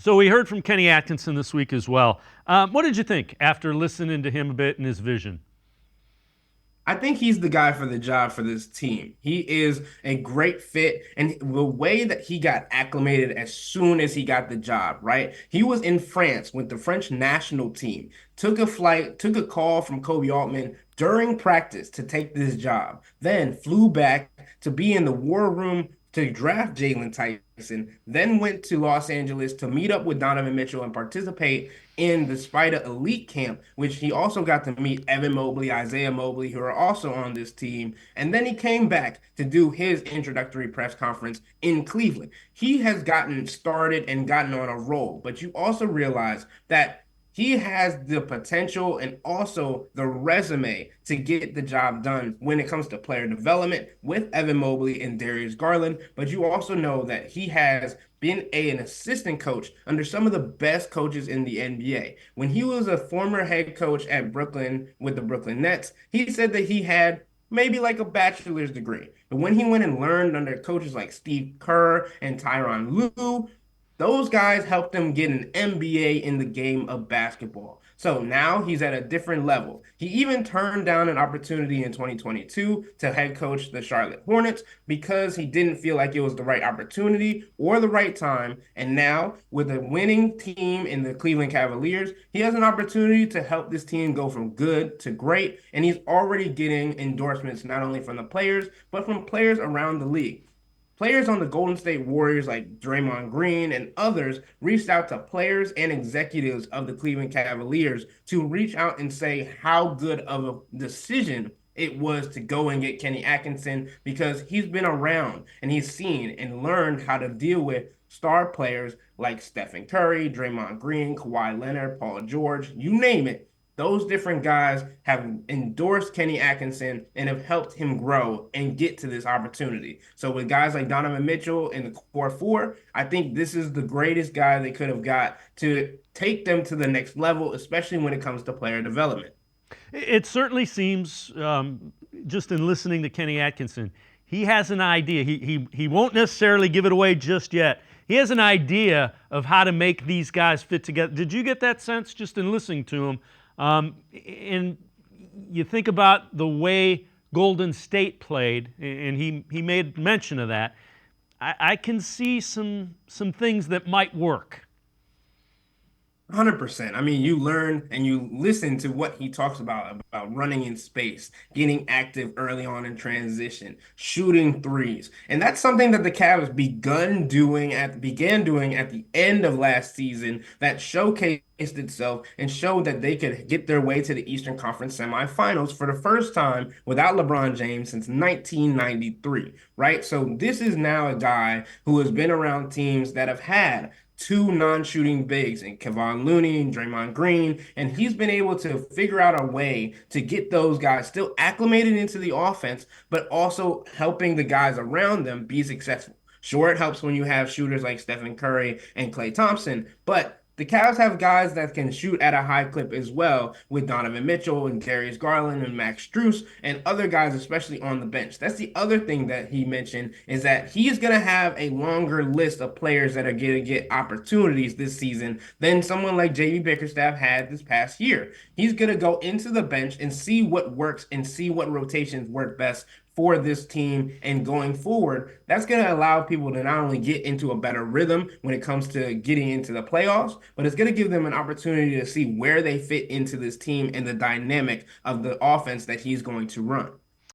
So we heard from Kenny Atkinson this week as well. What did you think after listening to him a bit and his vision? I think he's the guy for the job for this team. He is a great fit. And the way that he got acclimated as soon as he got the job, right? He was in France with the French national team, took a flight, took a call from Kobe Altman during practice to take this job, then flew back to be in the war room to draft Jalen Tyson, then went to Los Angeles to meet up with Donovan Mitchell and participate in the Spider Elite Camp, which he also got to meet Evan Mobley, Isaiah Mobley, who are also on this team. And then he came back to do his introductory press conference in Cleveland. He has gotten started and gotten on a roll, but you also realize that he has the potential and also the resume to get the job done when it comes to player development with Evan Mobley and Darius Garland. But you also know that he has been an assistant coach under some of the best coaches in the NBA. When he was a former head coach at Brooklyn with the Brooklyn Nets, he said that he had maybe like a bachelor's degree. But when he went and learned under coaches like Steve Kerr and Tyronn Lue, those guys helped him get an MBA in the game of basketball. So now he's at a different level. He even turned down an opportunity in 2022 to head coach the Charlotte Hornets because he didn't feel like it was the right opportunity or the right time. And now, with a winning team in the Cleveland Cavaliers, he has an opportunity to help this team go from good to great. And he's already getting endorsements not only from the players, but from players around the league. Players on the Golden State Warriors like Draymond Green and others reached out to players and executives of the Cleveland Cavaliers to reach out and say how good of a decision it was to go and get Kenny Atkinson because he's been around and he's seen and learned how to deal with star players like Stephen Curry, Draymond Green, Kawhi Leonard, Paul George, you name it. Those different guys have endorsed Kenny Atkinson and have helped him grow and get to this opportunity. So with guys like Donovan Mitchell in the core four, I think this is the greatest guy they could have got to take them to the next level, especially when it comes to player development. It certainly seems, just in listening to Kenny Atkinson, he has an idea. He won't necessarily give it away just yet. He has an idea of how to make these guys fit together. Did you get that sense just in listening to him? And you think about the way Golden State played, and he made mention of that. I can see some things that might work. 100%. I mean, you learn and you listen to what he talks about running in space, getting active early on in transition, shooting threes. And that's something that the Cavs began doing at the end of last season that showcased itself and showed that they could get their way to the Eastern Conference semifinals for the first time without LeBron James since 1993, right? So this is now a guy who has been around teams that have had two non-shooting bigs in Kevon Looney and Draymond Green, and he's been able to figure out a way to get those guys still acclimated into the offense, but also helping the guys around them be successful. Sure, it helps when you have shooters like Stephen Curry and Klay Thompson, but the Cavs have guys that can shoot at a high clip as well, with Donovan Mitchell and Darius Garland and Max Strus and other guys, especially on the bench. That's the other thing that he mentioned is that he's going to have a longer list of players that are going to get opportunities this season than someone like JB Bickerstaff had this past year. He's going to go into the bench and see what works and see what rotations work best for this team and going forward, that's going to allow people to not only get into a better rhythm when it comes to getting into the playoffs, but it's going to give them an opportunity to see where they fit into this team and the dynamic of the offense that he's going to run.